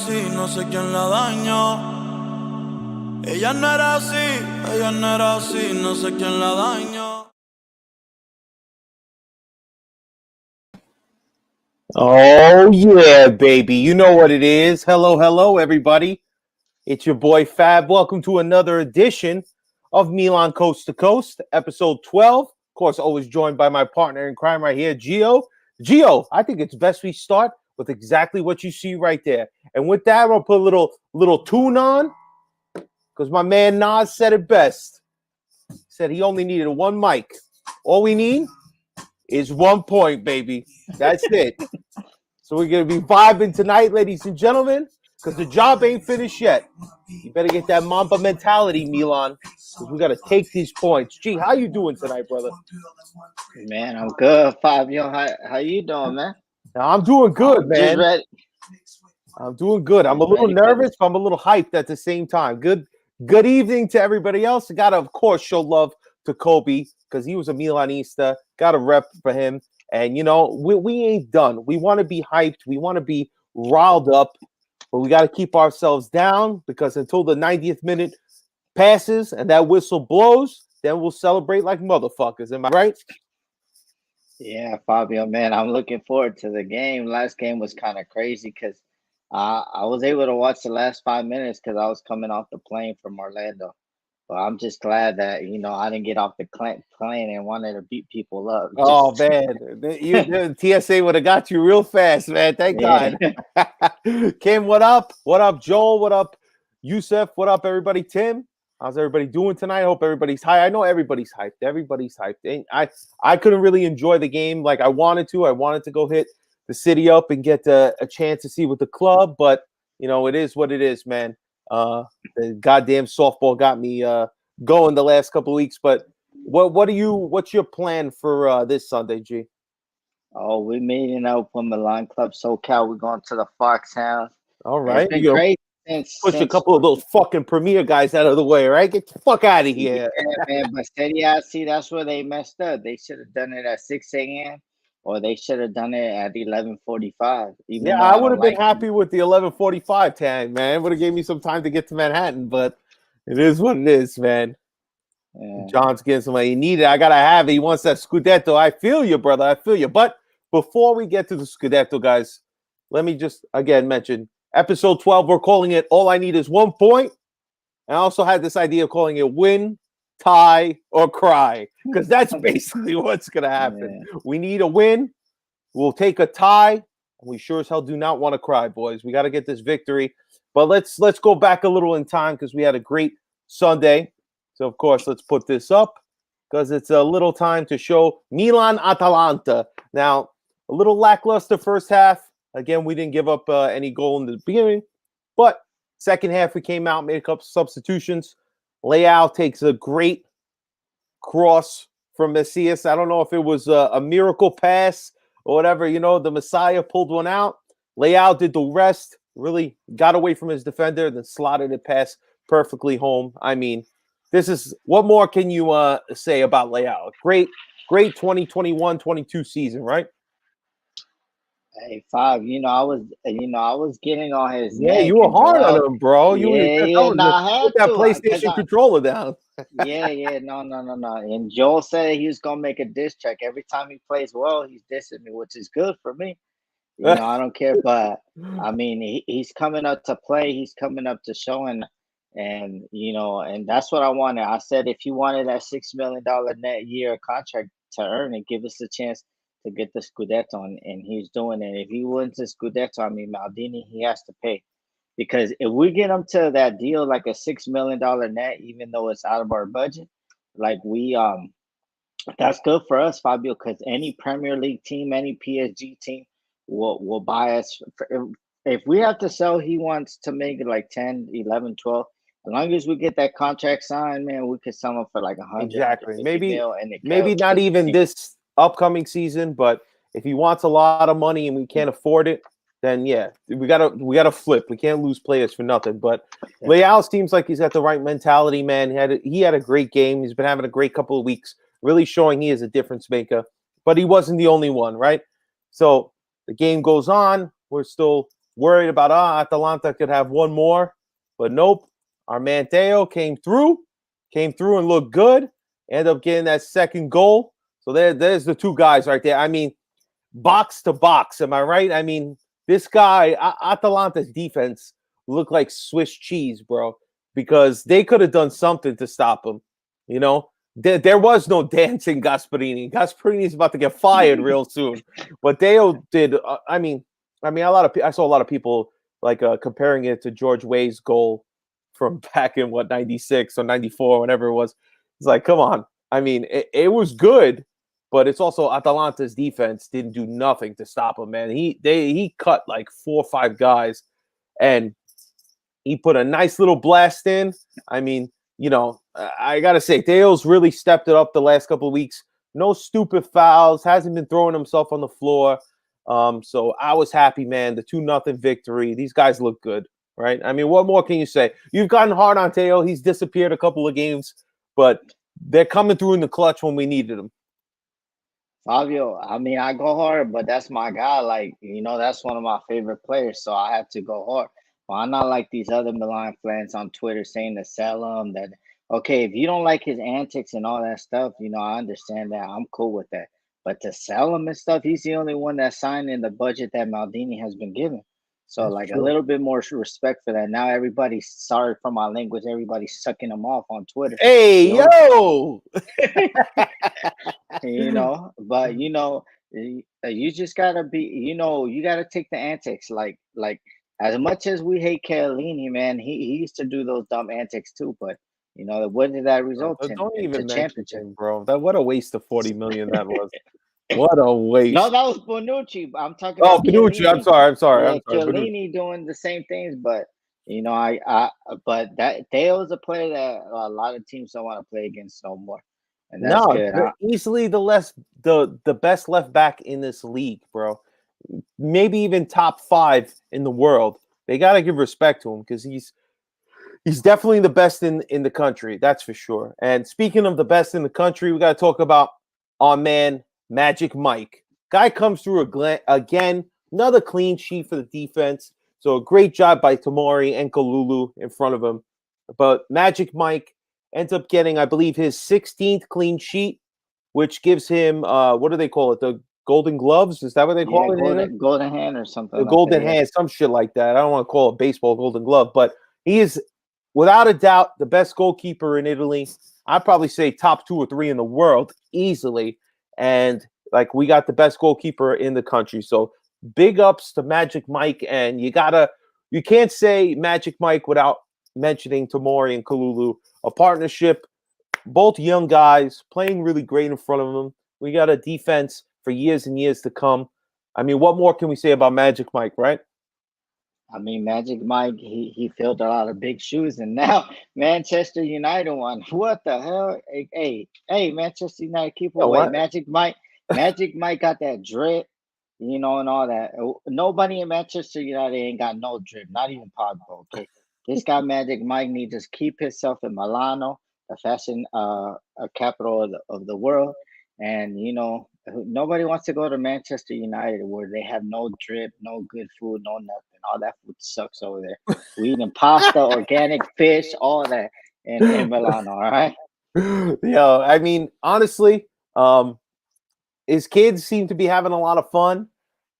así, no sé quién la dañó. Ella no era así, no sé quién la dañó. Oh, yeah, baby. You know what it is. Hello, everybody. It's your boy Fab. Welcome to another edition of Milan Coast to Coast, episode 12. Of course, always joined by my partner in crime right here, Geo. Geo, I think it's best we start with exactly what you see right there. And with that, I'll put a little tune on because my man Nas said it best. He said he only needed one mic. All we need is 1 point, baby. That's it. So we're going to be vibing tonight, ladies and gentlemen, because the job ain't finished yet. You better get that Mamba mentality, Milan, because we got to take these points. Gee, how you doing tonight, brother? Man, I'm good, Fabio. How you doing, man? Now, I'm doing good, man. Just ready. I'm doing good. I'm a little nervous, but I'm a little hyped at the same time. Good evening to everybody else. I got to, of course, show love to Kobe because he was a Milanista. Got a rep for him. And, you know, we ain't done. We want to be hyped. We want to be riled up. But we got to keep ourselves down because until the 90th minute passes and that whistle blows, then we'll celebrate like motherfuckers. Am I right? Yeah, Fabio, man, I'm looking forward to the game. Last game was kind of crazy because I was able to watch the last 5 minutes because I was coming off the plane from Orlando. But I'm just glad that, I didn't get off the plane and wanted to beat people up. Oh, man. The TSA would have got you real fast, man. Thank God. Kim, what up? What up, Joel? What up, Yusuf? What up, everybody? Tim? How's everybody doing tonight? I hope everybody's hyped. I know everybody's hyped. Everybody's hyped. And I couldn't really enjoy the game like I wanted to. I wanted to go hit the city up and get a chance to see with the club. But, you know, it is what it is, man. The goddamn softball got me going the last couple of weeks. But what's your plan for this Sunday, G? Oh, we meeting up with Milan Club SoCal. We're going to the Fox House. All right. It's been crazy since a couple of those fucking Premier guys out of the way, right? Get the fuck out of here. Yeah, man, but see, that's where they messed up. They should have done it at 6 a.m. or they should have done it at 11:45. Yeah, I would have been happy with the 11:45 tag, man. It would have gave me some time to get to Manhattan, but it is what it is, man. Yeah. John's getting somebody he needed. I gotta have it. He wants that Scudetto. I feel you, brother. I feel you. But before we get to the Scudetto, guys, let me just again mention episode 12. We're calling it "All I Need Is 1 Point." I also had this idea of calling it "Win, Tie, or Cry" because that's basically what's gonna happen. Yeah. We need a win. We'll take a tie. We sure as hell do not want to cry, boys. We got to get this victory. But let's go back a little in time because we had a great Sunday. So, of course, let's put this up because it's a little time to show Milan Atalanta. Now, a little lackluster first half. Again, we didn't give up any goal in the beginning. But second half, we came out, made a couple substitutions. Leao takes a great cross from Messias. I don't know if it was a miracle pass or whatever. You know, the Messiah pulled one out. Leao did the rest. Really got away from his defender, then slotted it past perfectly home. I mean, this is what more can you say about Leao? Great 2021-22 season, right? Hey, Fab, I was getting on his neck. Yeah, you were hard on him, bro. I had put that PlayStation controller down. Yeah, no. And Joel said he was gonna make a diss track every time he plays well. He's dissing me, which is good for me. I don't care, but I mean, he's coming up to play. He's coming up to show, and and that's what I wanted. I said if you wanted that $6 million net year contract to earn it, give us a chance to get the Scudetto, and he's doing it. If he wins the Scudetto, I mean, Maldini, he has to pay. Because if we get him to that deal, like a $6 million net, even though it's out of our budget, like that's good for us, Fabio, because any Premier League team, any PSG team will buy us. If we have to sell, he wants to make it like 10, 11, 12. As long as we get that contract signed, man, we could sell him for like 100. Exactly. Maybe not even this upcoming season, but if he wants a lot of money and we can't afford it, then yeah, we gotta flip. We can't lose players for nothing. But Leao seems like he's got the right mentality, man. He had a great game. He's been having a great couple of weeks, really showing he is a difference maker. But he wasn't the only one, right? So the game goes on. We're still worried about Atalanta could have one more, but nope. Our man Theo came through and looked good. Ended up getting that second goal. So there's the two guys right there. I mean, box to box. Am I right? I mean, this guy, Atalanta's defense looked like Swiss cheese, bro, because they could have done something to stop him. You know, there was no dancing Gasperini. Gasperini is about to get fired real soon. But Deo did. I saw a lot of people like comparing it to George Weah's goal from back in what 96 or 94, whenever it was. It's like, come on. I mean, it was good, but it's also Atalanta's defense didn't do nothing to stop him, man. He cut like 4 or 5 guys, and he put a nice little blast in. I mean, you know, I gotta say, Dale's really stepped it up the last couple of weeks. No stupid fouls, hasn't been throwing himself on the floor. So I was happy, man. The 2-0 victory. These guys look good, right? I mean, what more can you say? You've gotten hard on Teo. He's disappeared a couple of games, but they're coming through in the clutch when we needed them. Fabio, I mean, I go hard, but that's my guy. Like, that's one of my favorite players, so I have to go hard. But I'm not like these other Milan fans on Twitter saying to sell him. That okay, if you don't like his antics and all that stuff, I understand that. I'm cool with that. But to sell him and stuff, he's the only one that signed in the budget that Maldini has been given. So That's like a true. little bit more respect for that. Now everybody's sorry for my language. Everybody's sucking him off on Twitter. Hey, yo! But you just gotta be, you gotta take the antics. Like as much as we hate Chiellini, man, he used to do those dumb antics too. But what did that result in? Don't Into even mention championship. him, bro. What a waste of 40 million that was. What a No, waste. that was Bonucci. I'm talking Oh, about Benucci. I'm Chiellini. sorry. Yeah, Benucci. Chiellini doing the same things, but but that Theo is a player that a lot of teams don't want to play against no more, and that's No, good, they're huh? easily the best left back in this league, bro. Maybe even top 5 in the world. They got to give respect to him because he's definitely the best in the country. That's for sure. And speaking of the best in the country, we got to talk about our man Magic Mike. Guy comes through again, another clean sheet for the defense. So a great job by Tomori and Kalulu in front of him. But Magic Mike ends up getting, I believe, his 16th clean sheet, which gives him what do they call it? The Golden Gloves? Is that what they Yeah, call it? golden hand or The something like that. Golden Yeah. Hand, some shit like that. I don't want to call it baseball Golden Glove, but he is without a doubt the best goalkeeper in Italy. I'd probably say top 2 or 3 in the world easily. And like we got the best goalkeeper in the country. So big ups to Magic Mike. And you can't say Magic Mike without mentioning Tomori and Kalulu. A partnership, both young guys playing really great in front of them. We got a defense for years and years to come. I mean, what more can we say about Magic Mike, right? I mean, Magic Mike, he filled a lot of big shoes, and now Manchester United won. What the hell? Hey, Manchester United, keep You know away. what? Magic Mike got that drip, and all that. Nobody in Manchester United ain't got no drip, not even Pogba. Okay, this guy Magic Mike needs to just keep himself in Milano, the fashion capital of the world, and nobody wants to go to Manchester United where they have no drip, no good food, no nothing. All that food sucks over there. We eating pasta, organic fish, all that in Milan. All right. Yo, I mean, honestly, his kids seem to be having a lot of fun.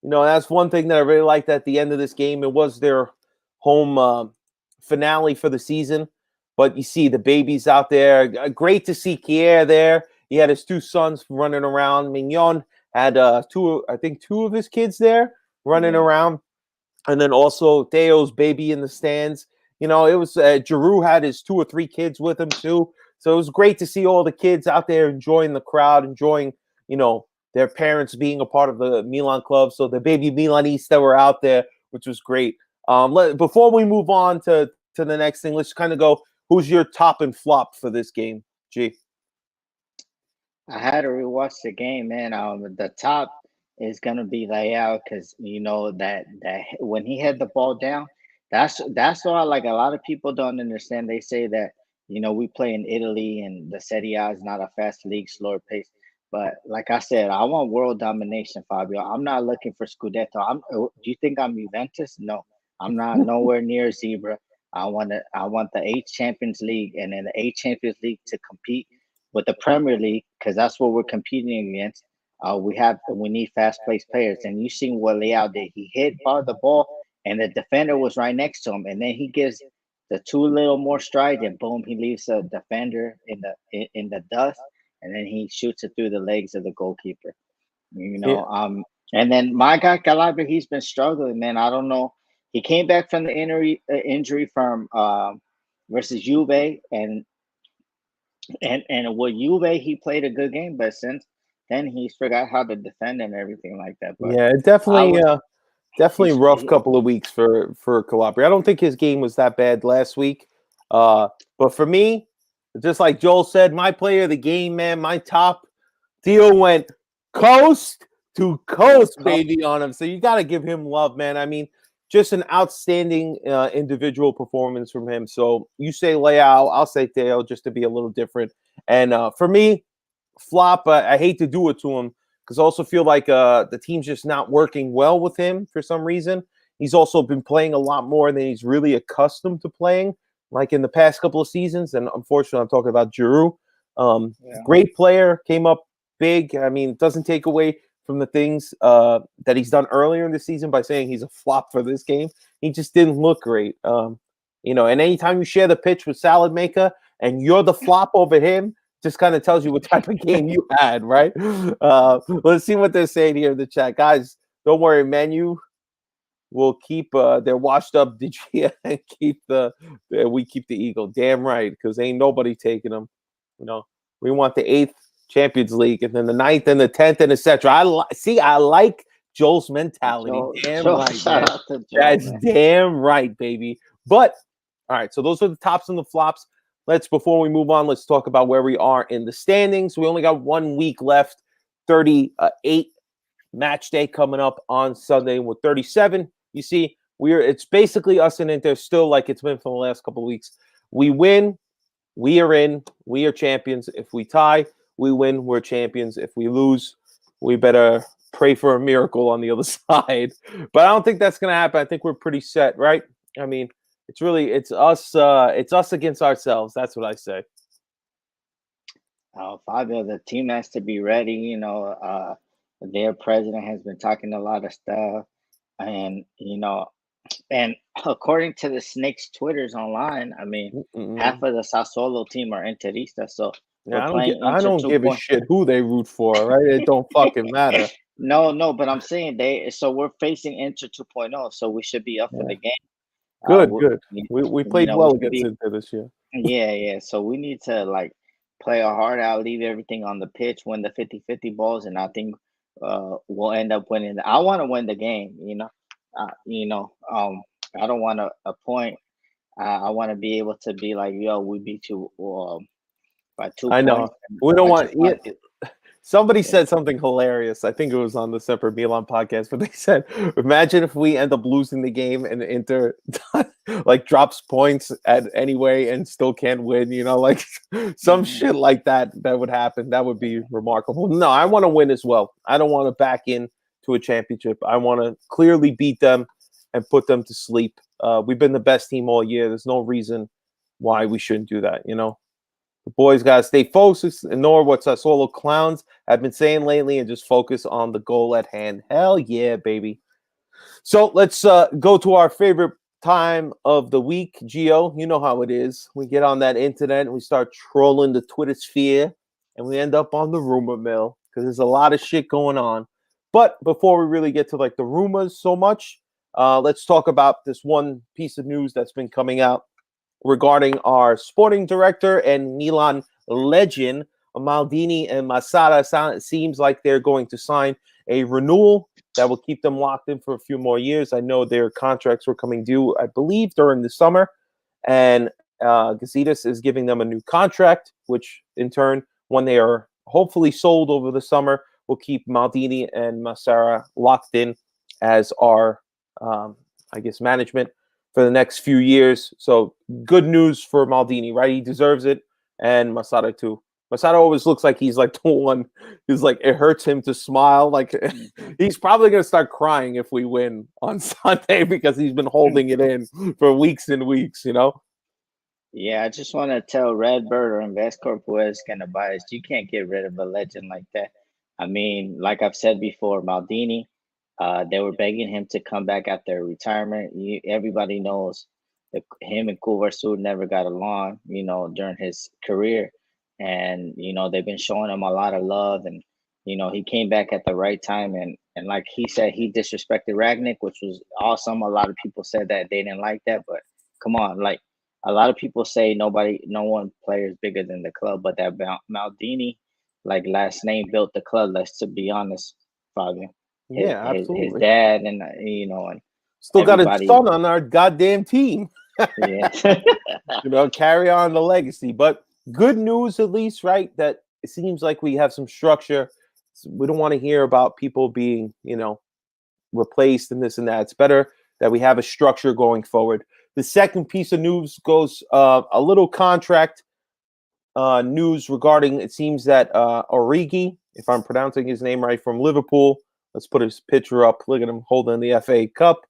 That's one thing that I really liked at the end of this game. It was their home finale for the season. But you see the babies out there. Great to see Kier there. He had his 2 sons running around. Mignon had two of his kids there running Yeah. around. And then also Theo's baby in the stands. It was Giroud had his 2 or 3 kids with him too. So it was great to see all the kids out there enjoying the crowd, enjoying, their parents being a part of the Milan club. So the baby Milanista were out there, which was great. Before we move on to the next thing, let's kind of go, who's your top and flop for this game, G? I had to rewatch the game, man. The top is gonna be Leao because that when he had the ball down, that's why like a lot of people don't understand. They say that we play in Italy and the Serie A is not a fast league, slower pace. But like I said, I want world domination, Fabio. I'm not looking for Scudetto. Do you think I'm Juventus? No, I'm not nowhere near Zebra. I want the eight Champions League, and then the eight Champions League to compete with the Premier League because that's what we're competing against. We need fast paced players, and you seen what Leao did. He hit the ball, and the defender was right next to him, and then he gives the two little more strides, and boom, he leaves the defender in the dust, and then he shoots it through the legs of the goalkeeper. You Yeah, know, and then my guy Calabria, he's been struggling, man. I don't know. He came back from the injury from versus Juve, and with Juve, he played a good game, but since then he's forgot how to defend and everything like that. But yeah, I definitely. would, Definitely he's rough couple of weeks for Calabria. I don't think his game was that bad last week. But for me, just like Joel said, my player of the game, man, my top deal went coast to coast, baby, on him. So you got to give him love, man. I mean, just an outstanding individual performance from him. So you say Leao, I'll say Theo, just to be a little different. And for me, flop. I hate to do it to him because I also feel like the team's just not working well with him for some reason. He's also been playing a lot more than he's really accustomed to playing, like in the past couple of seasons. And unfortunately, I'm talking about Giroud. Great player, came up big. I mean, it doesn't take away from the things that he's done earlier in the season by saying he's a flop for this game. He just didn't look great. And anytime you share the pitch with Salad Maker and you're the flop over him, just kind of tells you what type of game you had, right? Let's see what they're saying here in the chat. Guys, don't worry, Manu will keep their washed up DG and we keep the Eagle. Damn right, because ain't nobody taking them. We want the 8th Champions League and then the 9th and the 10th and etc. I like Joel's mentality. Damn right, man. That's damn right, baby. But all right, so those are the tops and the flops. Before we move on, let's talk about where we are in the standings. We only got 1 week left, 38 match day coming up on Sunday. We're 37. You see, it's basically us and Inter still like it's been for the last couple of weeks. We win, we are in, we are champions. If we tie, we win, we're champions. If we lose, we better pray for a miracle on the other side. But I don't think that's going to happen. I think we're pretty set, right? I mean, it's us against ourselves. That's what I say. Fabio, the team has to be ready. Their president has been talking a lot of stuff, and and according to the Snakes Twitters online, I mean, half of the Sassuolo team are Interista, so I don't give a shit who they root for, right? It don't fucking matter. No, but I'm saying we're facing Inter 2.0, so we should be up for the game. Good. We played well against Inter this year. Yeah. So we need to play our heart out, leave everything on the pitch, win the 50-50 balls, and I think we'll end up winning. I want to win the game. I don't want a point. I want to be able to be like, yo, we beat you by 2 points. I know. We don't want. Somebody said something hilarious. I think it was on the separate Milan podcast, but they said, imagine if we end up losing the game and Inter drops points anyway and still can't win, some shit like that would happen. That would be remarkable. No, I want to win as well. I don't want to back in to a championship. I want to clearly beat them and put them to sleep. We've been the best team all year. There's no reason why we shouldn't do that, The boys got to stay focused, ignore what Sassuolo clowns have been saying lately, and just focus on the goal at hand. Hell yeah, baby. So let's go to our favorite time of the week. Geo, you know how it is. We get on that internet and we start trolling the Twitter sphere, and we end up on the rumor mill because there's a lot of shit going on. But before we really get to the rumors so much, let's talk about this one piece of news that's been coming out regarding our sporting director and Milan legend, Maldini and Massara. Seems like they're going to sign a renewal that will keep them locked in for a few more years. I know their contracts were coming due, I believe, during the summer. And Gazidis is giving them a new contract, which in turn, when they are hopefully sold over the summer, will keep Maldini and Massara locked in as our, management for the next few years. So good news for Maldini, right? He deserves it. And Massara too. Masato always looks like he's like the one who's like it hurts him to smile. Like he's probably gonna start crying if we win on Sunday because he's been holding it in for weeks and weeks, you know? Yeah, I just want to tell Redbird or InvestCorp whoever's gonna buy us, you can't get rid of a legend like that. I mean, like I've said before, Maldini, they were begging him to come back after retirement. Everybody knows that him and Kuvarsud never got along, during his career, and they've been showing him a lot of love, and he came back at the right time, and like he said, he disrespected Ragnick, which was awesome. A lot of people said that they didn't like that, but come on, like. A lot of people say no one player is bigger than the club, but that Maldini, like last name, built the club. Let's to be honest, Fabio. Yeah, His absolutely. dad and and Still got a everybody. son on our goddamn team. Yeah. Carry on the legacy. But good news, at least, right? That it seems like we have some structure. We don't want to hear about people being, replaced and this and that. It's better that we have a structure going forward. The second piece of news goes a little contract news regarding, it seems that Origi, if I'm pronouncing his name right, from Liverpool, let's put his picture up. Look at him holding the FA Cup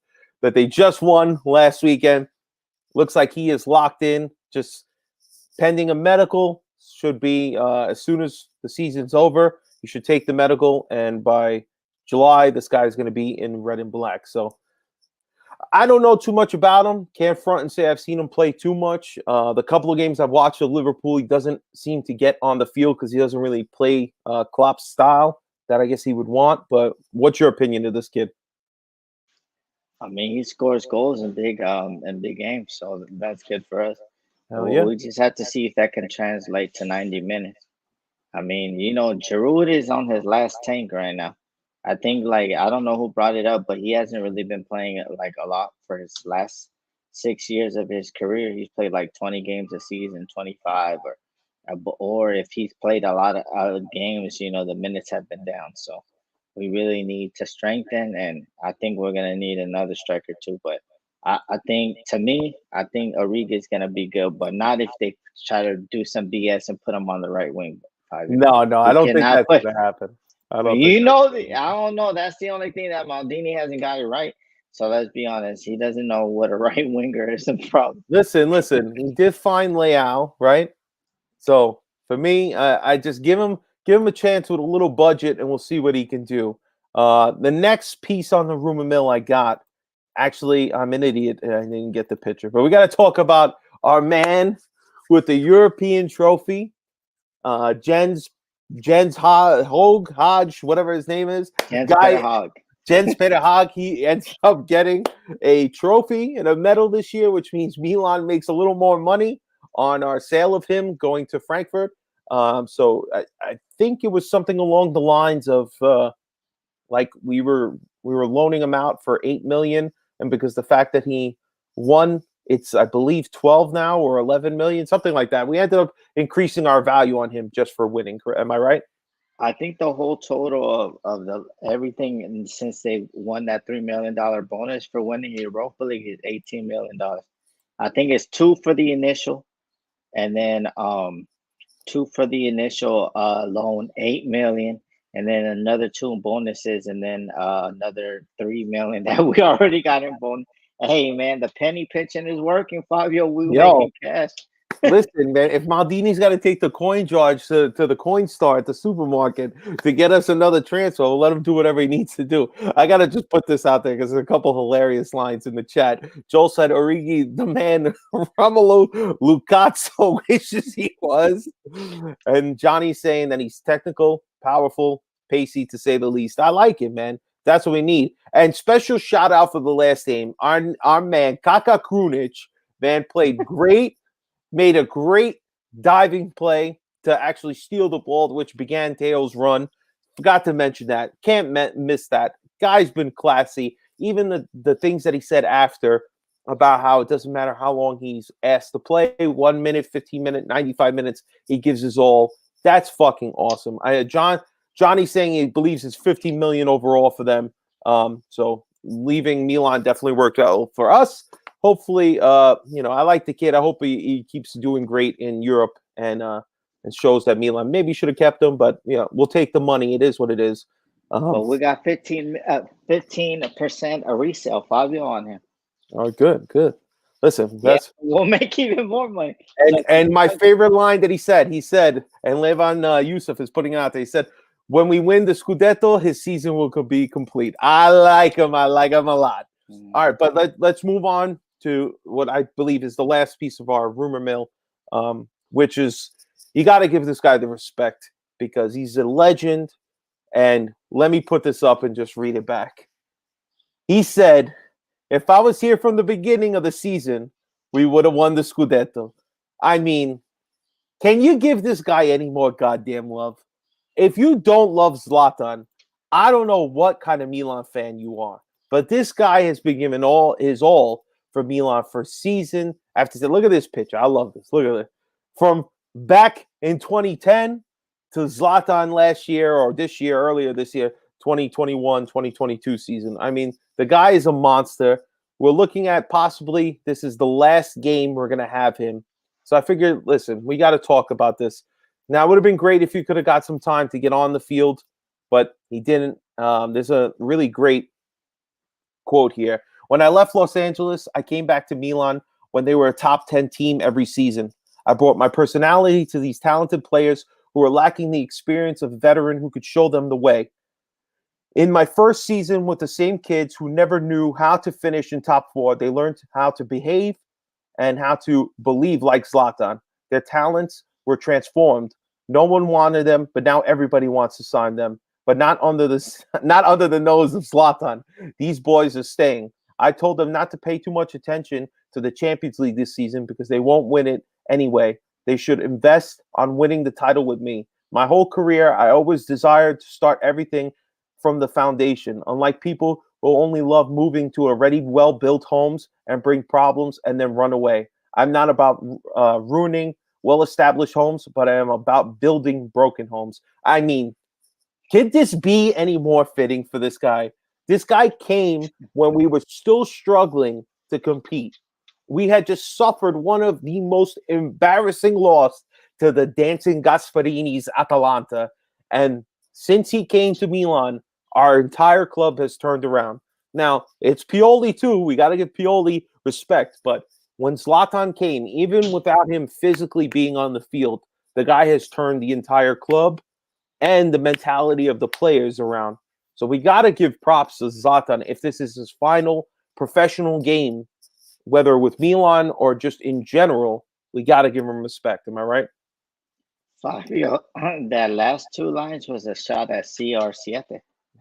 that they just won last weekend. Looks like he is locked in, just pending a medical. Should be as soon as the season's over, he should take the medical, and by July, this guy is going to be in red and black. So I don't know too much about him. Can't front and say I've seen him play too much. The couple of games I've watched of Liverpool, he doesn't seem to get on the field because he doesn't really play Klopp's style that I guess he would want. But what's your opinion of this kid? I mean, he scores goals in big games, so that's good for us. Hell yeah. We just have to see if that can translate to 90 minutes. I mean, Giroud is on his last tank right now. I think, like, I don't know who brought it up, but he hasn't really been playing like a lot for his last 6 years of his career. He's played like 20 games a season, 25, or if he's played a lot of games, the minutes have been down. So we really need to strengthen, and I think we're gonna need another striker too. But I think, to me, I think Origi is gonna be good, but not if they try to do some BS and put him on the right wing. No, I We don't think cannot that's put. going to happen. I don't think. I don't know. That's the only thing that Maldini hasn't got it right. So let's be honest. He doesn't know what a right winger is. The problem. Listen. He did find Leao, right? So for me, I just give him a chance with a little budget, and we'll see what he can do. The next piece on the rumor mill I got, actually, I'm an idiot and I didn't get the picture, but we got to talk about our man with the European trophy, Jens Hodge, whatever his name is. Jens Peter Hogg. Jens Peter Hogg, he ends up getting a trophy and a medal this year, which means Milan makes a little more money on our sale of him going to Frankfurt. So I think it was something along the lines of like we were loaning him out for 8 million, and because the fact that he won, it's I believe 12 now or 11 million, something like that. We ended up increasing our value on him just for winning. Am I right? I think the whole total of the everything, and since they won that $3 million bonus for winning the Europa League, is $18 million. I think it's two for the initial, and then two for the initial loan, 8 million, and then another two in bonuses, and then another 3 million that we already got in bonus. Hey man, the penny pitching is working, Fabio. We making cash. Listen, man, if Maldini's got to take the coin charge to the coin store at the supermarket to get us another transfer, we'll let him do whatever he needs to do. I got to just put this out there because there's a couple hilarious lines in the chat. Joel said, Origi, the man Romelu Lukaku wishes he was. And Johnny's saying that he's technical, powerful, pacey, to say the least. I like it, man. That's what we need. And special shout out for the last game. Our man, Kaka Krunic, man, played great. Made a great diving play to actually steal the ball, which began Teo's run. Forgot to mention that. Can't miss that. Guy's been classy. Even the things that he said after about how it doesn't matter how long he's asked to play, 1 minute, 15 minutes, 95 minutes, he gives his all. That's fucking awesome. Johnny's saying he believes it's 15 million overall for them. So leaving Milan definitely worked out for us. Hopefully, I like the kid. I hope he keeps doing great in Europe and It shows that Milan maybe should have kept him, but we'll take the money. It is what it is. But we got 15% a resale, Fabio, on him. Oh, good. Listen, we'll make even more money. And my favorite line that he said, and Levan Yusuf is putting out there, he said, when we win the Scudetto, his season will be complete. I like him a lot. All right, but let's move on to what I believe is the last piece of our rumor mill, which is you got to give this guy the respect because he's a legend. And let me put this up and just read it back. He said, if I was here from the beginning of the season, we would have won the Scudetto. I mean, can you give this guy any more goddamn love? If you don't love Zlatan, I don't know what kind of Milan fan you are. But this guy has been given all for Milan for season after season. Look at this picture. I love this. Look at it. From back in 2010 to Zlatan last year or earlier this year, 2021, 2022 season. I mean, the guy is a monster. We're looking at possibly this is the last game we're going to have him. So I figured, listen, we got to talk about this. Now, it would have been great if you could have got some time to get on the field, but he didn't. There's a really great quote here. When I left Los Angeles, I came back to Milan when they were a top 10 team every season. I brought my personality to these talented players who were lacking the experience of a veteran who could show them the way. In my first season with the same kids who never knew how to finish in top 4, they learned how to behave and how to believe like Zlatan. Their talents were transformed. No one wanted them, but now everybody wants to sign them. But not under the nose of Zlatan. These boys are staying. I told them not to pay too much attention to the Champions League this season because they won't win it anyway. They should invest on winning the title with me. My whole career, I always desired to start everything from the foundation. Unlike people who only love moving to already well-built homes and bring problems and then run away. I'm not about ruining well-established homes, but I am about building broken homes. I mean, could this be any more fitting for this guy? This guy came when we were still struggling to compete. We had just suffered one of the most embarrassing losses to the dancing Gasparini's Atalanta. And since he came to Milan, our entire club has turned around. Now, it's Pioli too. We got to give Pioli respect. But when Zlatan came, even without him physically being on the field, the guy has turned the entire club and the mentality of the players around. So we got to give props to Zlatan if this is his final professional game, whether with Milan or just in general. We got to give him respect. Am I right? Fabio, that last 2 lines was a shot at CR7.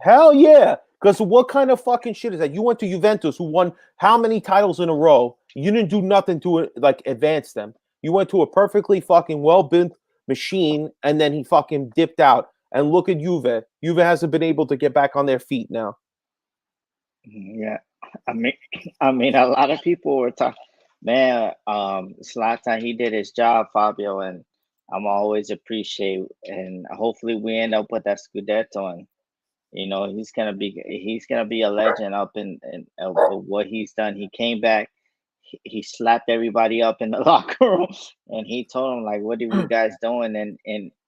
Hell yeah. Because what kind of fucking shit is that? You went to Juventus, who won how many titles in a row? You didn't do nothing to advance them. You went to a perfectly fucking well-built machine, and then he fucking dipped out. And look at Juve. Juve hasn't been able to get back on their feet now. Yeah, I mean, a lot of people were talking. Man, Zlatan, he did his job, Fabio, and I'm always appreciate. And hopefully, we end up with that Scudetto, and he's gonna be a legend up in what he's done. He came back. He slapped everybody up in the locker room, and he told them like, "What are you guys doing?"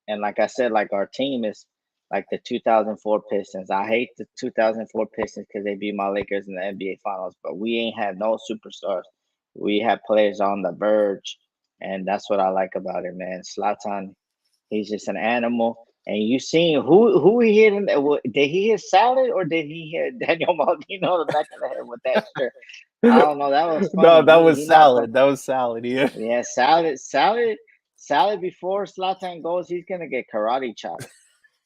And like I said, like our team is like the 2004 Pistons. I hate the 2004 Pistons because they beat my Lakers in the NBA Finals, but we ain't had no superstars. We had players on the verge, and that's what I like about it, man. Zlatan, he's just an animal. And you seen who he hit? Did he hit Salad or did he hit Daniel Maldino in the back of the head with that shirt? I don't know. That was funny. No, that was Salad. That was Salad. Yeah. Yeah, Salad. Before Zlatan goes, he's gonna get karate chopped.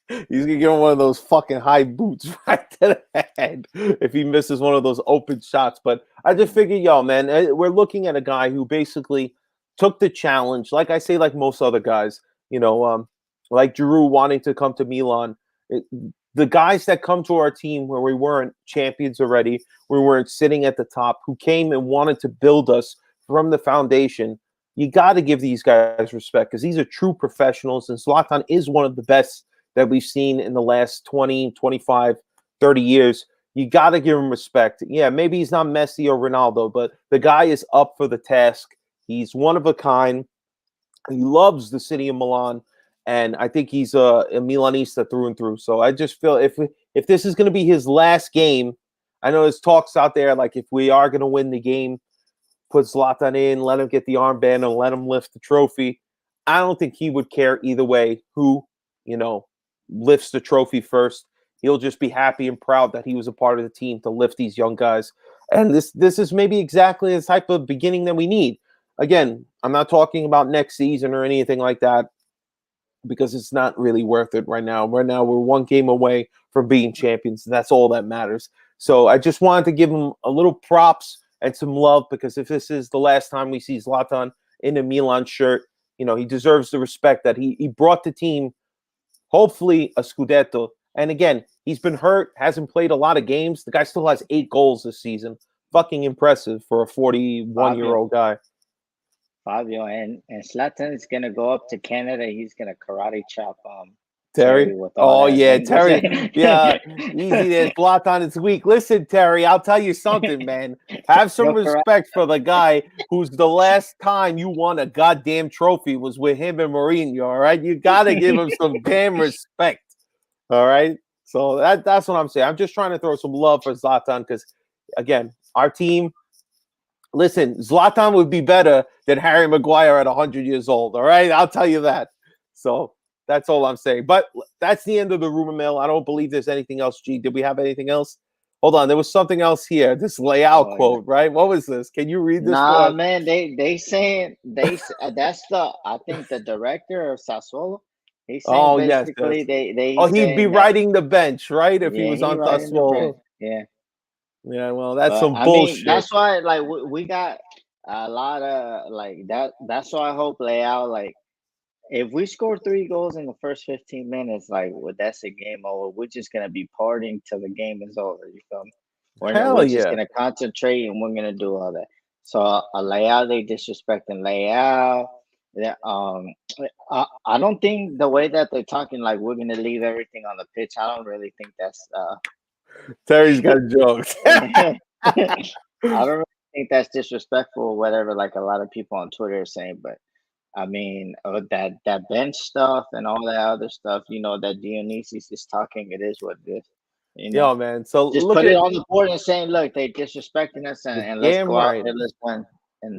He's gonna give him one of those fucking high boots right to the head if he misses one of those open shots. But I just figured, yo, man, we're looking at a guy who basically took the challenge. Like I say, like most other guys, like Giroud wanting to come to Milan. The guys that come to our team where we weren't champions already, we weren't sitting at the top, who came and wanted to build us from the foundation. You got to give these guys respect because these are true professionals. And Zlatan is one of the best that we've seen in the last 20, 25, 30 years. You got to give him respect. Yeah, maybe he's not Messi or Ronaldo, but the guy is up for the task. He's one of a kind. He loves the city of Milan. and I think he's a Milanista through and through. So I just feel if this is going to be his last game, I know there's talks out there like if we are going to win the game, put Zlatan in, let him get the armband, and let him lift the trophy. I don't think he would care either way who, lifts the trophy first. He'll just be happy and proud that he was a part of the team to lift these young guys. And this is maybe exactly the type of beginning that we need. Again, I'm not talking about next season or anything like that because it's not really worth it right now. Right now, we're one game away from being champions. And that's all that matters. So I just wanted to give him a little props and some love because if this is the last time we see Zlatan in a Milan shirt, he deserves the respect that he brought the team, hopefully, a Scudetto. And again, he's been hurt, hasn't played a lot of games. The guy still has 8 goals this season. Fucking impressive for a 41-year-old guy. Fabio, and Zlatan is gonna go up to Canada. He's gonna karate chop Terry. with all that yeah, language. Terry. Yeah, easy there. Zlatan is weak. Listen, Terry, I'll tell you something, man. Have some respect for the guy who's the last time you won a goddamn trophy was with him and Mourinho, all right? You got to give him some damn respect, all right? So that's what I'm saying. I'm just trying to throw some love for Zlatan because, again, our team, listen, Zlatan would be better than Harry Maguire at 100 years old, all right? I'll tell you that. So that's all I'm saying. But that's the end of the rumor mill. I don't believe there's anything else, G. Did we have anything else? Hold on. There was something else here. This layout quote, right? What was this? Can you read this? Nah, man. They saying that's I think the director of Sassuolo. He's saying basically yes. they he'd be riding the bench, right? If he was on Sassuolo. Yeah. Yeah, well, that's some I bullshit. mean, that's why like we got a lot of like that. That's why I hope Leao like if we score 3 goals in the first 15 minutes, like that's a game over. We're just gonna be partying till the game is over. You feel me? We're just gonna concentrate and we're gonna do all that. So Leao, they disrespecting Leao. Yeah, I don't think the way that they're talking, like we're gonna leave everything on the pitch. I don't really think that's. Terry's got jokes. I don't really think that's disrespectful or whatever. Like a lot of people on Twitter are saying, but I mean, that bench stuff and all that other stuff, that Dionysius is talking, it is what it is. Yo, man. So just put it on the board and saying, look, they're disrespecting us and let's go out there, let's win.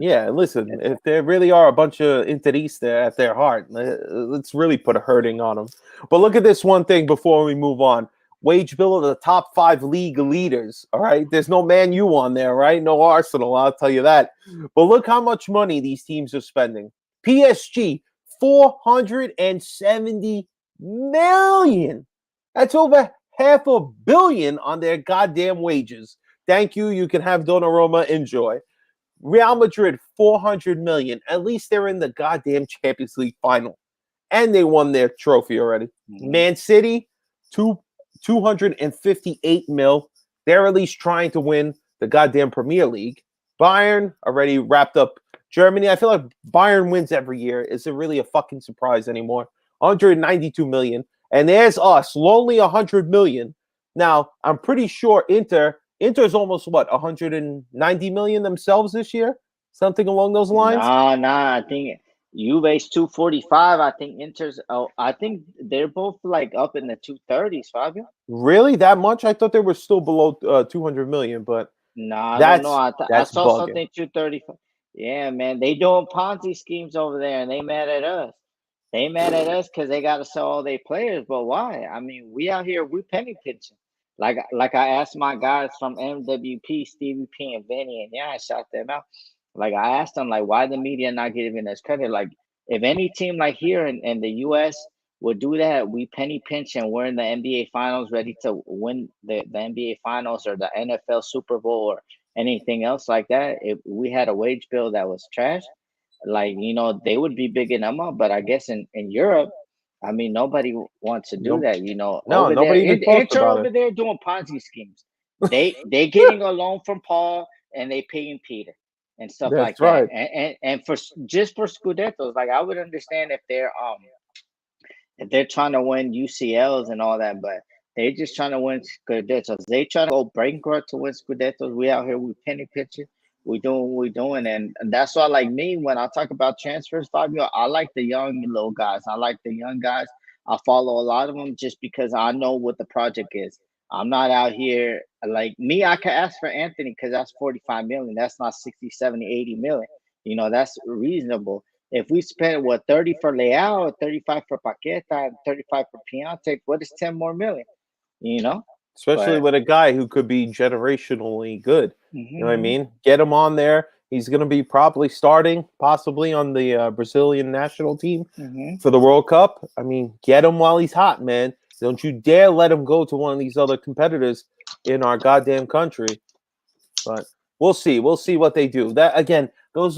Yeah, listen, if there really are a bunch of Interista at their heart, let's really put a hurting on them. But look at this one thing before we move on. Wage bill of the top 5 league leaders, all right? There's no Man U on there, right? No Arsenal, I'll tell you that. But look how much money these teams are spending. PSG, 470 million. That's over $500 million on their goddamn wages. Thank you. You can have Donnarumma. Enjoy. Real Madrid, 400 million. At least they're in the goddamn Champions League final. And they won their trophy already. Man City, 258 mil. They're at least trying to win the goddamn Premier League. Bayern already wrapped up Germany. I feel like Bayern wins every year. Is it really a fucking surprise anymore? 192 million. And there's us, lonely 100 million. Now, I'm pretty sure Inter's almost, 190 million themselves this year? Something along those lines? Nah. I think Juve's 245. I think Inter's, I think they're both like up in the 230s, Fabio. Really? That much? I thought they were still below 200 million, but I don't know. I saw something 235. Yeah, man. They doing Ponzi schemes over there and they mad at us. They mad at us because they got to sell all their players. But why? I mean, we out here, we penny pitching. Like I asked my guys from MWP, Stevie P and Vinny, and yeah, I shout them out. Like I asked them, like, why the media not giving us credit? Like, if any team like here in the US would do that, we penny pinch and we're in the NBA finals ready to win the NBA finals or the NFL Super Bowl or anything else like that. If we had a wage bill that was trash, like, they would be bigging them up. But I guess in Europe, I mean, nobody wants to do that. No, over nobody there, even talks about over it. there doing Ponzi schemes. They getting a loan from Paul and they paying Peter and stuff like that. And for Scudettos, like I would understand if they're trying to win UCLs and all that, but they're just trying to win Scudettos. They trying to go bankrupt to win Scudettos. We out here, we penny pitching. we doing, and that's why, like me, when I talk about transfers, Fabio, I like the young little guys. I like the young guys. I follow a lot of them just because I know what the project is. I'm not out here like me. I can ask for Anthony because that's 45 million. That's not 60, 70, 80 million. You know, that's reasonable. If we spend what 30 for Leao, 35 for Paqueta, and 35 for Piante, what is 10 more million? You know, Especially but with a guy who could be generationally good. You know what I mhm, mean? Get him on there. He's going to be probably starting, possibly on the Brazilian national team mhm. for the World Cup. I mean, get him while he's hot, man. Don't you dare let him go to one of these other competitors in our goddamn country. But we'll see. We'll see what they do. That again, that's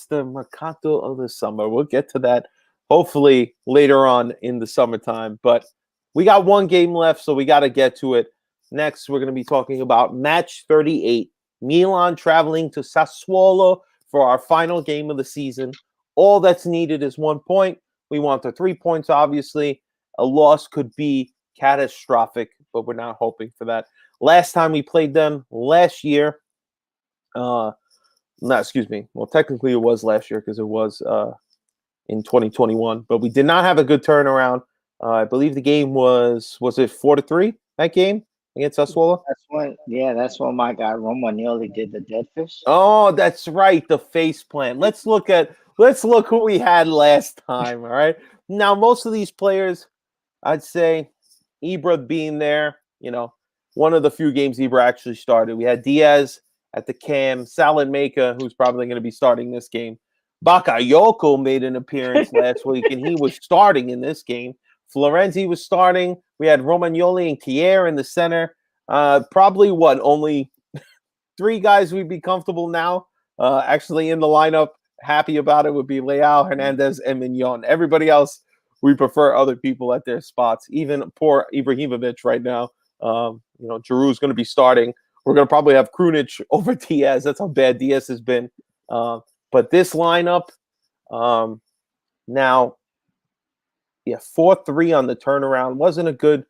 the mercato of the summer. We'll get to that hopefully later on in the summertime. But we got one game left, so we got to get to it. Next, we're going to be talking about match 38. Milan traveling to Sassuolo for our final game of the season. All that's needed is 1 point. We want the 3 points, obviously. A loss could be catastrophic, but we're not hoping for that. Last time we played them last year, no, excuse me. Well, technically it was last year because it was in 2021, but we did not have a good turnaround. I believe the game was it 4-3 that game against Sassuolo? That's when my guy Romagnoli did the dead fish. Oh, that's right, the face plant. Let's look who we had last time. All right. Now, most of these players, I'd say Ibra being there, one of the few games Ibra actually started. We had Diaz at the cam, Salad-Maker, who's probably going to be starting this game. Bakayoko made an appearance last week, and he was starting in this game. Florenzi was starting. We had Romagnoli and Kier in the center. Probably only 3 guys we'd be comfortable now actually in the lineup, happy about it, would be Leao, Hernandez, and Mignon. Everybody else, we prefer other people at their spots. Even poor Ibrahimovic right now. Giroud's going to be starting. We're going to probably have Krunic over Diaz. That's how bad Diaz has been. But this lineup, now, 4-3 on the turnaround wasn't a good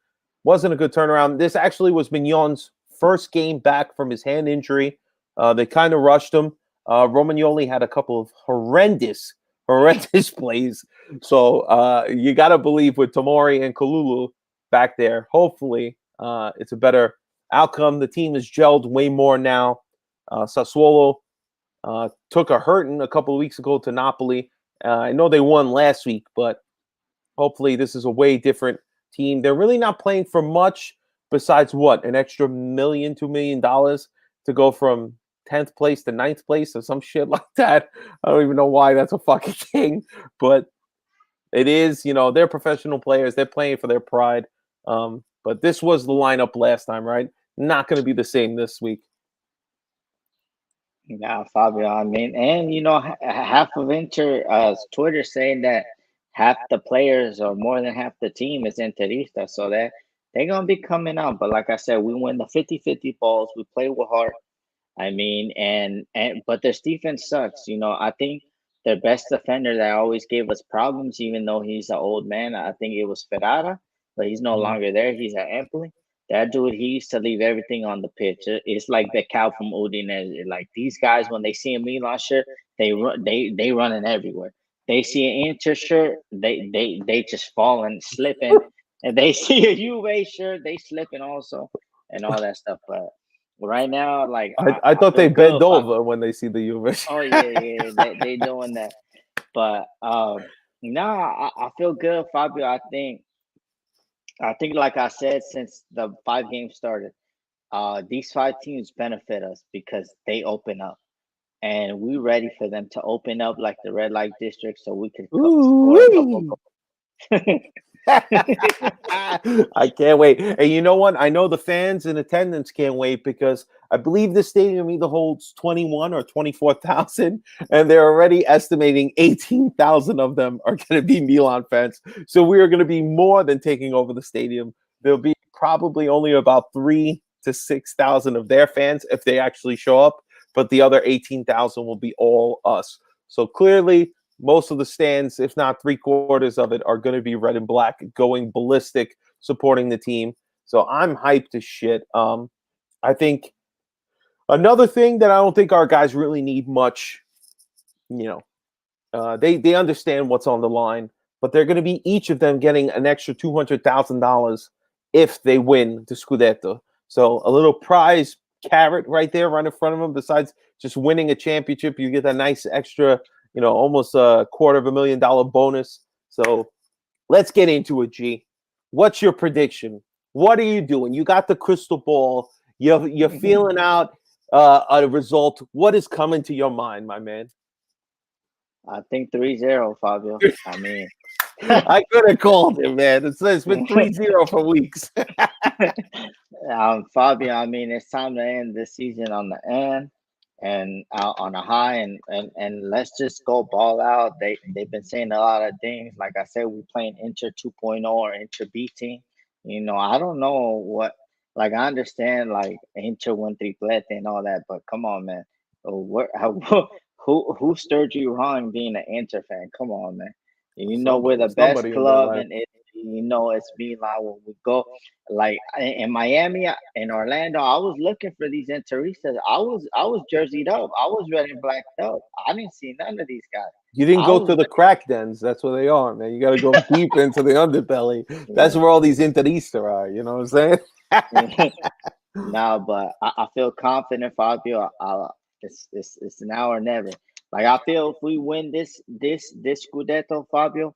turnaround. This actually was Mignon's first game back from his hand injury. They kind of rushed him. Romagnoli had a couple of horrendous plays. So you got to believe with Tomori and Kalulu back there, hopefully it's a better outcome. The team has gelled way more now. Sassuolo took a hurting a couple of weeks ago to Napoli. I know they won last week, but hopefully this is a way different team. They're really not playing for much besides an extra $2 million to go from 10th place to 9th place or some shit like that. I don't even know why that's a fucking thing, but it is, they're professional players. They're playing for their pride. But this was the lineup last time, right? Not going to be the same this week. Yeah, Fabio. I mean, and half of Inter Twitter saying that half the players or more than half the team is Interista, so that they're gonna be coming out. But like I said, we win the 50-50 balls. We play with heart. I mean, and but their defense sucks. I think their best defender that always gave us problems, even though he's an old man. I think it was Ferrara, but he's no longer there. He's at Empoli. That dude, he used to leave everything on the pitch. It's like the cow from Udinese. Like these guys, when they see a Milan shirt, they run, they running everywhere. They see an Inter shirt, they just falling, slipping, and they see a Juve shirt, they slipping also, and all that stuff. But right now, like I I thought feel they bend good. over when they see the Juve. Oh yeah, they doing that. But no, I feel good, Fabio. I think like I said, since the 5 games started, these 5 teams benefit us because they open up, and we ready for them to open up like the red light district, so we can score a couple Ooh-wee. goals. I can't wait. And you know what? I know the fans in attendance can't wait because I believe the stadium either holds 21 or 24,000, and they're already estimating 18,000 of them are going to be Milan fans. So we are going to be more than taking over the stadium. There'll be probably only about 3,000 to 6,000 of their fans if they actually show up, but the other 18,000 will be all us. So clearly, most of the stands, if not 3/4 of it, are going to be red and black, going ballistic, supporting the team. So I'm hyped as shit. I think Another thing that I don't think our guys really need much, they understand what's on the line, but they're going to be each of them getting an extra $200,000 if they win the Scudetto. So a little prize carrot right there, right in front of them. Besides just winning a championship, you get a nice extra, almost a $250,000 bonus. So let's get into it, G. What's your prediction? What are you doing? You got the crystal ball. You're feeling out a result. What is coming to your mind, my man? I think 3-0, Fabio. I mean, I could have called him, man. It's been 3-0 for weeks. Fabio, I mean, it's time to end this season on the end and on a high, and let's just go ball out. They've been saying a lot of things. Like I said, we playing Inter 2.0 or Inter B team. I don't know what. Like I understand, like Inter won triplete and all that, but come on, man. Who stirred you wrong being an Inter fan? Come on, man. We're the best club, and it's Milan when we go. Like in Miami, in Orlando, I was looking for these Interistas. I was jerseyed up. I was red and blacked up. I didn't see none of these guys. You didn't go to the crack dens. That's where they are, man. You got to go deep into the underbelly. That's where all these Interista are. You know what I'm saying? No, but I feel confident, Fabio. It's now or never. Like I feel if we win this Scudetto, Fabio,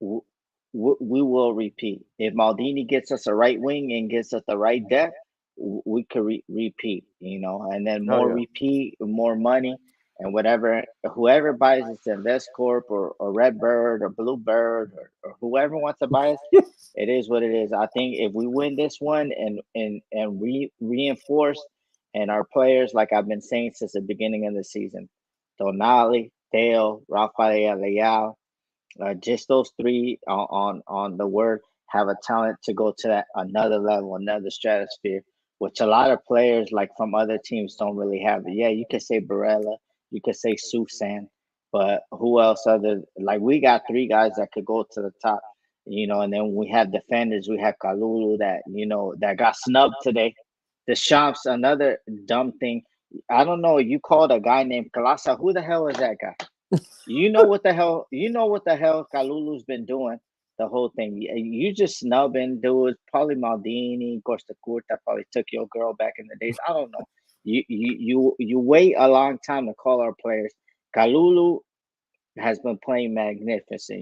we will repeat. If Maldini gets us a right wing and gets us the right depth, we could repeat. And then more repeat, more money, and whoever buys us Invest Corp or Redbird or Bluebird or whoever wants to buy us, it is what it is. I think if we win this one and reinforce and our players, like I've been saying since the beginning of the season, Tonali, Theo, Rafael Leao, just those three on the word have a talent to go to that another level, another stratosphere, which a lot of players like from other teams don't really have. Yeah, you could say Barella, you could say Susan, but who else like we got three guys that could go to the top, and then we have defenders. We have Kalulu that got snubbed today. The Champs, another dumb thing. I don't know. You called a guy named Kalasa. Who the hell is that guy? You know what the hell Kalulu's been doing the whole thing. You just snubbing dudes. Probably Maldini, Costa Curta probably took your girl back in the days. I don't know. You wait a long time to call our players. Kalulu has been playing magnificent,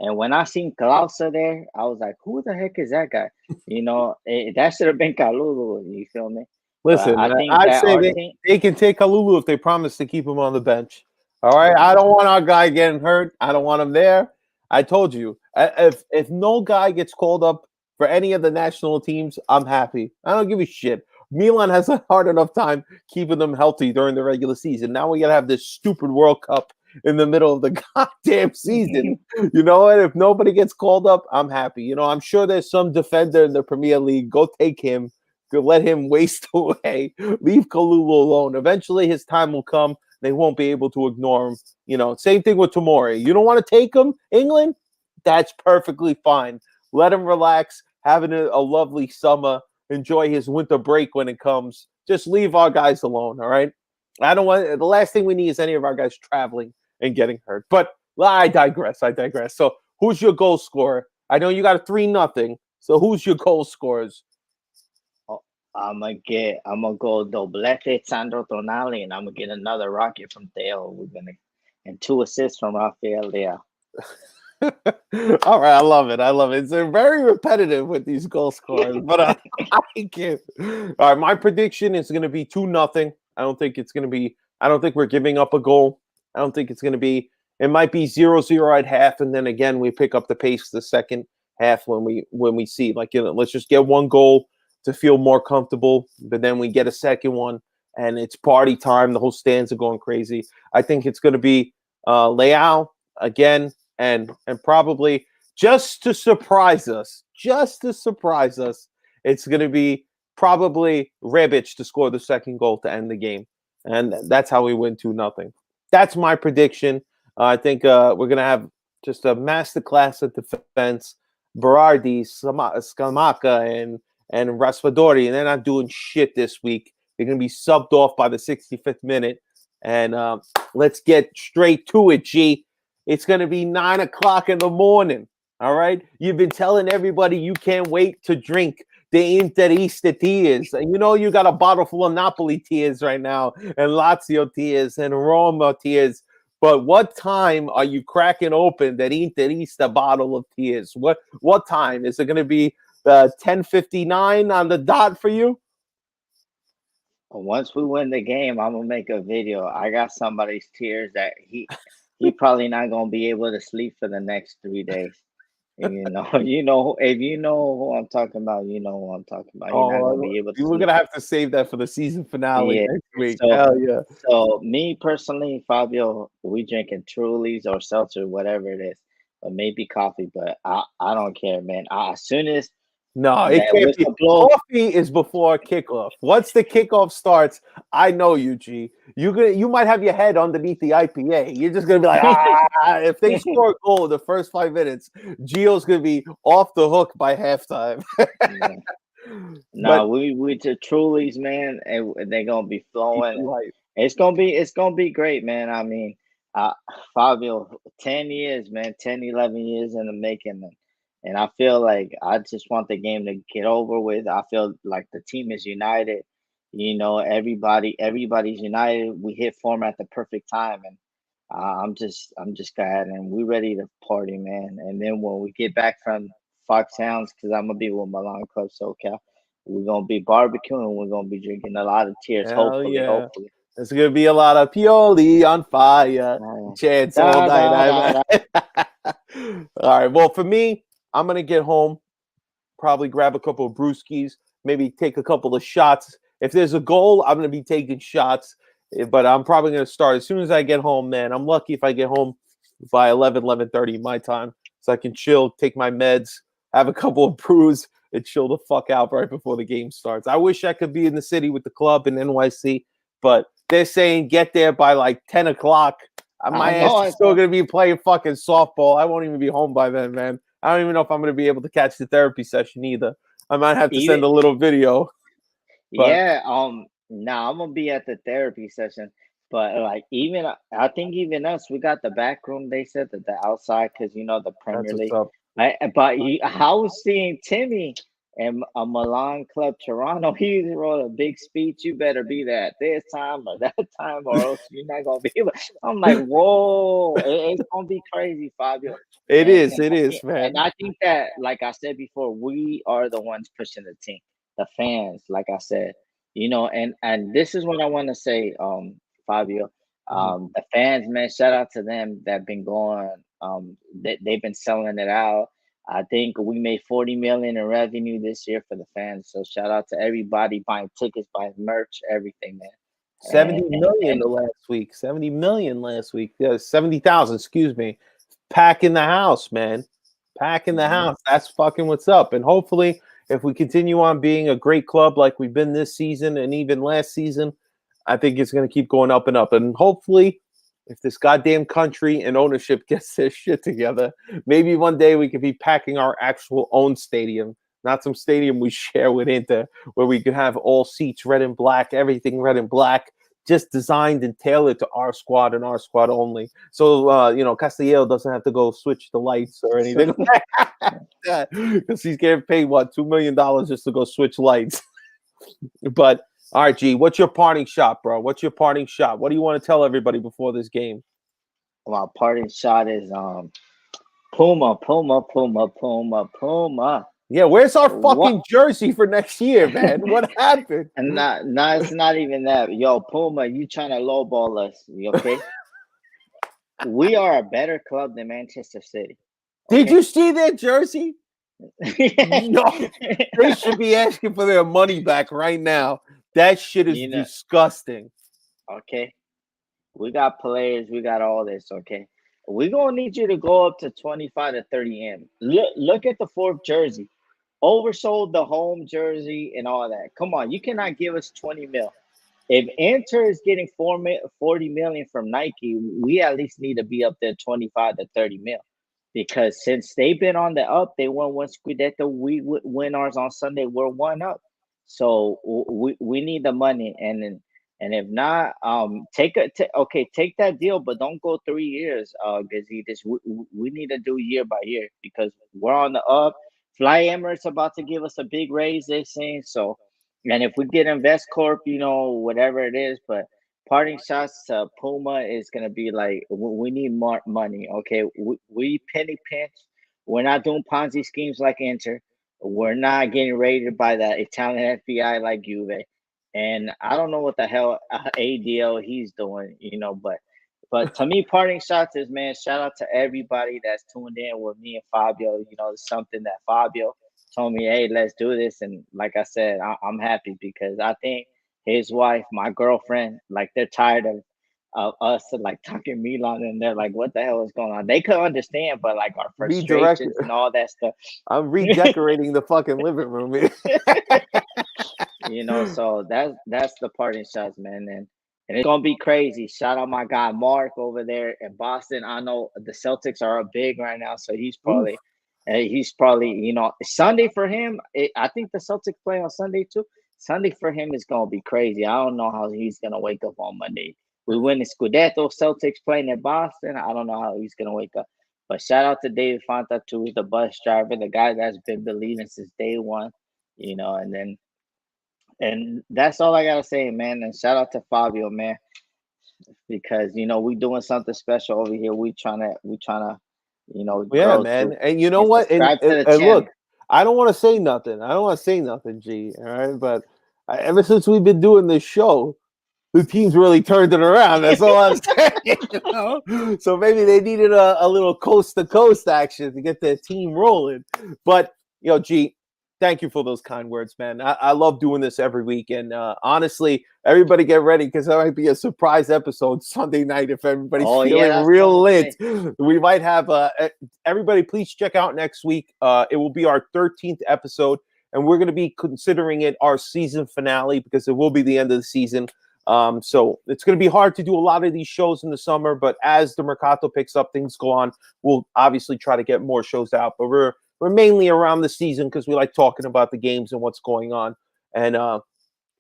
And when I seen Klausa there, I was like, who the heck is that guy? That should have been Kalulu. You feel me? Listen, I'd say they can take Kalulu if they promise to keep him on the bench. All right, I don't want our guy getting hurt. I don't want him there. I told you, if no guy gets called up for any of the national teams, I'm happy. I don't give a shit. Milan has a hard enough time keeping them healthy during the regular season. Now we gotta have this stupid World Cup in the middle of the goddamn season. You know what? If nobody gets called up, I'm happy. I'm sure there's some defender in the Premier League. Go take him. Go let him waste away. Leave Kalulu alone. Eventually his time will come. They won't be able to ignore him. Same thing with Tomori. You don't want to take him, England? That's perfectly fine. Let him relax, having a lovely summer, enjoy his winter break when it comes. Just leave our guys alone, all right? The last thing we need is any of our guys traveling and getting hurt. But I digress. So who's your goal scorer? I know you got a 3-0. So who's your goal scorers? I'm gonna go doblete Sandro Tonali, and I'm gonna get another rocket from Theo. And 2 assists from Rafael Leao. All right, I love it. It's very repetitive with these goal scorers, but I can't. All right, my prediction is going to be 2-0. I don't think we're giving up a goal. I don't think it's going to be. It might be 0-0 at half, and then again we pick up the pace the second half when we see let's just get one goal to feel more comfortable, but then we get a second one and it's party time. The whole stands are going crazy. I think it's going to be Leao again, and probably just to surprise us, it's going to be probably Rebic to score the second goal to end the game, and that's how we win 2-0. That's my prediction. I think we're going to have just a masterclass at defense. Berardi, Scamacca, and Raspadori, and they're not doing shit this week. They're going to be subbed off by the 65th minute. And let's get straight to it, G. It's going to be 9 o'clock in the morning. All right? You've been telling everybody you can't wait to drink the Interista tears. And you know you got a bottle full of Napoli tears right now, and Lazio tears, and Roma tears. But what time are you cracking open that Interista bottle of tears? What time? Is it going to be 10:59 on the dot for you? Once we win the game, I'm gonna make a video. I got somebody's tears that he probably not gonna be able to sleep for the next 3 days. You know, if you know who I'm talking about, you know who I'm talking about. He's not gonna be able to we're sleep. gonna have to save that for the season finale Yeah. next week. So, Hell yeah. so me personally, Fabio, we drinking Trulies or seltzer, whatever it is, or maybe coffee. But I don't care, man. As soon as No, it that can't be. whistle blows, Coffee is before kickoff. Once the kickoff starts, I know you, G. You might have your head underneath the IPA. You're just gonna be like, ah. If they score a goal in the first 5 minutes, Gio's gonna be off the hook by halftime. yeah. No, we to Trulies, man, and they're gonna be flowing. It's gonna be great, man. I mean, Fabio, 10 years, man, 10, 11 years in the making, and I feel like I just want the game to get over with. I feel like the team is united. You know, everybody's united. We hit form at the perfect time, and I'm just glad, and we ready to party, man. And then when we get back from Foxhounds, because I'm gonna be with Milan Club SoCal, we're gonna be barbecuing. We're gonna be drinking a lot of tears. Hell Hopefully, yeah. hopefully. There's gonna be a lot of Pioli on fire. Chance all night. All right. Well, for me, I'm gonna get home, probably grab a couple of brewskis, maybe take a couple of shots. If there's a goal, I'm gonna be taking shots. But I'm probably gonna start as soon as I get home, man. I'm lucky if I get home by 11:30 my time, so I can chill, take my meds, have a couple of brews, and chill the fuck out right before the game starts. I wish I could be in the city with the club in NYC, but they're saying get there by like 10 o'clock. My ass is still going to be playing fucking softball. I won't even be home by then, man. I don't even know if I'm going to be able to catch the therapy session either. I might have to send a little video. Yeah, now I'm gonna be at the therapy session, but like even I think even us, we got the back room. They said that the outside, because you know the Premier That's what's League. up. But I was seeing Timmy and a Milan Club Toronto. He wrote a big speech. You better be there at this time or that time, or else you're not gonna be able. I'm like, whoa, it's gonna be crazy, Fabio. It is, man. And I think that, like I said before, we are the ones pushing the team, the fans. Like I said, you know, and this is what I want to say, Fabio. The fans, man, shout out to them that been going. They've been selling it out. I think we made 40 million in revenue this year for the fans. So shout out to everybody buying tickets, buying merch, everything, man. 70 million the last week. 70 million last week. Yeah, 70,000, excuse me. Packing the house, man. Packing the house. That's fucking what's up. And hopefully, if we continue on being a great club like we've been this season and even last season, I think it's going to keep going up and up. And hopefully, if this goddamn country and ownership gets their shit together, maybe one day we could be packing our actual own stadium, not some stadium we share with Inter, where we could have all seats red and black, everything red and black, just designed and tailored to our squad and our squad only. So, Castello doesn't have to go switch the lights or anything because he's getting paid, $2 million just to go switch lights. But all right, G, what's your parting shot, bro? What's your parting shot? What do you want to tell everybody before this game? My parting shot is Puma, Puma, Puma, Puma, Puma. Yeah, where's our fucking jersey for next year, man? What happened? And it's not even that. Yo, Puma, you trying to lowball us, okay? We are a better club than Manchester City. Okay? Did you see their jersey? No, they should be asking for their money back right now. That shit is disgusting. Okay. We got players. We got all this, okay? We're going to need you to go up to 25 to 30 M. Look at the fourth jersey. Oversold the home jersey and all that. Come on. You cannot give us 20 mil. If Inter is getting 40 million from Nike, we at least need to be up there 25 to 30 mil. Because since they've been on the up, they won one Scudetto. We win ours on Sunday. We're one up. So we need the money, and if not, take take that deal, but don't go 3 years, Gazidis. We need to do year by year because we're on the up. Fly Emirates about to give us a big raise, they saying so. And if we get Invest Corp, whatever it is, but parting shots to Puma is gonna be like we need more money. Okay, we penny pinch. We're not doing Ponzi schemes like Inter. We're not getting raided by the Italian FBI like Juve. And I don't know what the hell ADL he's doing, but to me, parting shots is, man, shout out to everybody that's tuned in with me and Fabio. It's something that Fabio told me, hey, let's do this. And like I said, I'm happy because I think his wife, my girlfriend, like they're tired of us like talking Milan, and they're like, what the hell is going on? They could understand, but like our Redirect. frustrations and all that stuff. I'm redecorating the fucking living room. So that's the parting shots, man. And it's gonna be crazy. Shout out my guy Mark over there in Boston. I know the Celtics are up big right now, so he's probably Sunday for him. I think the Celtics play on Sunday too. Sunday for him is gonna be crazy. I don't know how he's gonna wake up on Monday. We win the Scudetto. Celtics playing in Boston. I don't know how he's gonna wake up. But shout out to David Fanta too, the bus driver, the guy that's been believing since day one. And that's all I gotta say, man. And shout out to Fabio, man, because we doing something special over here. We trying to, Yeah, grow man. too. And you know And what? subscribe to the And channel. look, I don't want to say nothing. G. All right, but ever since we've been doing this show, the team's really turned it around. That's all I'm saying. So maybe they needed a little coast to coast action to get their team rolling. But G, thank you for those kind words, man. I love doing this every week, and honestly, everybody get ready because there might be a surprise episode Sunday night if everybody's feeling real lit. We might have everybody. Please check out next week. It will be our 13th episode, and we're going to be considering it our season finale because it will be the end of the season. So it's going to be hard to do a lot of these shows in the summer, but as the Mercato picks up, things go on. We'll obviously try to get more shows out, but we're mainly around the season because we like talking about the games and what's going on. And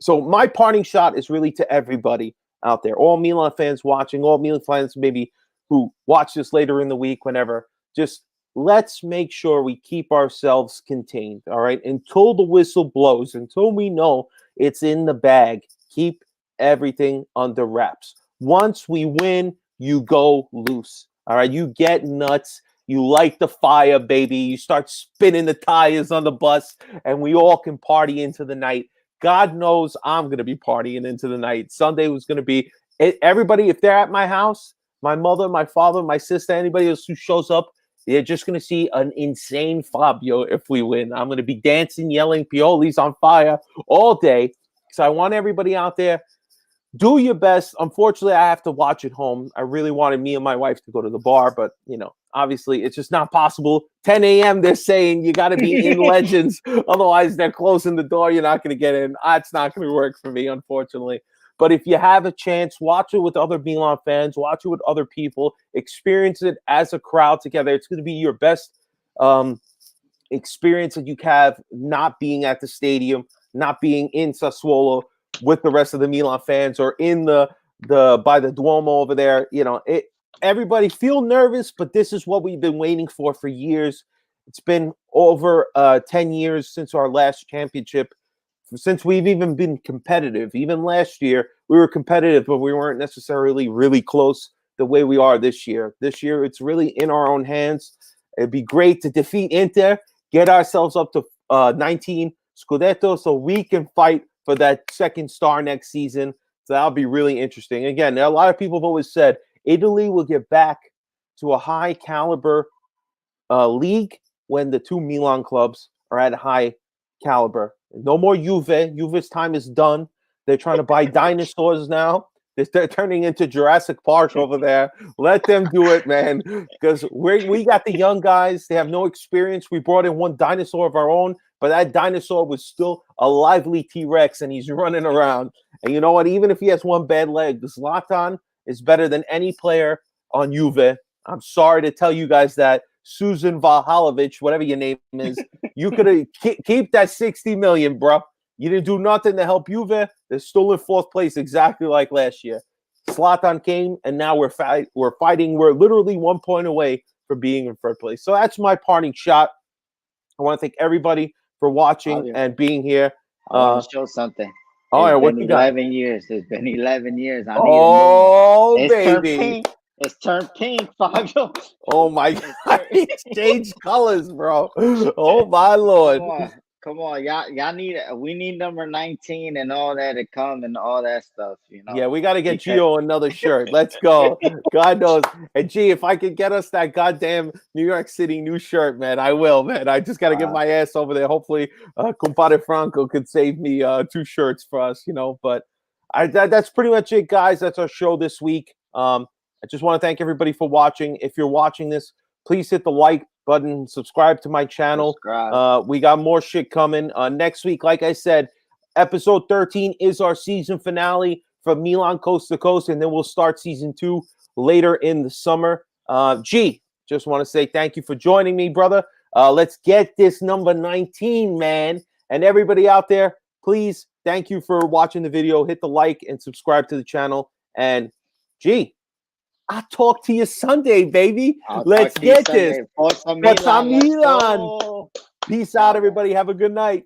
so my parting shot is really to everybody out there, all Milan fans watching, all Milan fans maybe who watch this later in the week, whenever. Just let's make sure we keep ourselves contained, all right? Until the whistle blows, until we know it's in the bag, keep everything under wraps. Once we win, you go loose. All right, you get nuts. You light the fire, baby. You start spinning the tires on the bus, and we all can party into the night. God knows I'm going to be partying into the night. Sunday was going to be everybody. If they're at my house, my mother, my father, my sister, anybody else who shows up, they're just going to see an insane Fabio if we win. I'm going to be dancing, yelling, Pioli's on fire all day. So I want everybody out there, do your best. Unfortunately, I have to watch at home. I really wanted me and my wife to go to the bar, but, obviously it's just not possible. 10 a.m., they're saying you got to be in Legends. Otherwise, they're closing the door. You're not going to get in. It's not going to work for me, unfortunately. But if you have a chance, watch it with other Milan fans. Watch it with other people. Experience it as a crowd together. It's going to be your best experience that you have not being at the stadium, not being in Sassuolo with the rest of the Milan fans, or in the by the Duomo over there. Everybody feel nervous, but this is what we've been waiting for years. It's been over 10 years since our last championship, since we've even been competitive. Even last year, we were competitive, but we weren't necessarily really close the way we are this year. This year, it's really in our own hands. It'd be great to defeat Inter, get ourselves up to 19 Scudetto so we can fight for that second star next season. So that'll be really interesting. Again, a lot of people have always said Italy will get back to a high caliber league when the two Milan clubs are at a high caliber. No more Juve. Juve's time is done. They're trying to buy dinosaurs now. They're turning into Jurassic Park over there. Let them do it, man, because we got the young guys. They have no experience. We brought in one dinosaur of our own, but that dinosaur was still a lively T-Rex, and he's running around. And you know what? Even if he has one bad leg, Zlatan is better than any player on Juve. I'm sorry to tell you guys that. Susan Valhalovic, whatever your name is, you could keep that 60 million, bro. You didn't do nothing to help Juve. They're still in 4th place, exactly like last year. Zlatan came, and now we're fighting. We're literally 1 point away from being in 3rd place. So that's my parting shot. I want to thank everybody for watching and being here. I want to show something. All right, what been you got? 11 years. It's been 11 years. I need oh, a new one. It's baby. turned pink. It's turned pink, Fabio. Oh, my God. It's changed colors, bro. Oh, my Lord. Come on. We need number 19 and all that to come and all that stuff, you know. Yeah, we got to get Geo another shirt. Let's go. God knows. And, G, if I could get us that goddamn New York City new shirt, man, I will, man. I just got to get my ass over there. Hopefully, Compadre Franco could save me 2 shirts for us, you know. But that's pretty much it, guys. That's our show this week. I just want to thank everybody for watching. If you're watching this, please hit the like button, subscribe to my channel. We got more shit coming. Next week, like I said, episode 13 is our season finale from Milan Coast to Coast, and then we'll start season 2 later in the summer. G, just want to say thank you for joining me, brother. Let's get this number 19, man. And everybody out there, please, thank you for watching the video. Hit the like and subscribe to the channel. And G, I'll talk to you Sunday, baby. Let's get this. Forza Milan. Peace out, everybody. Have a good night.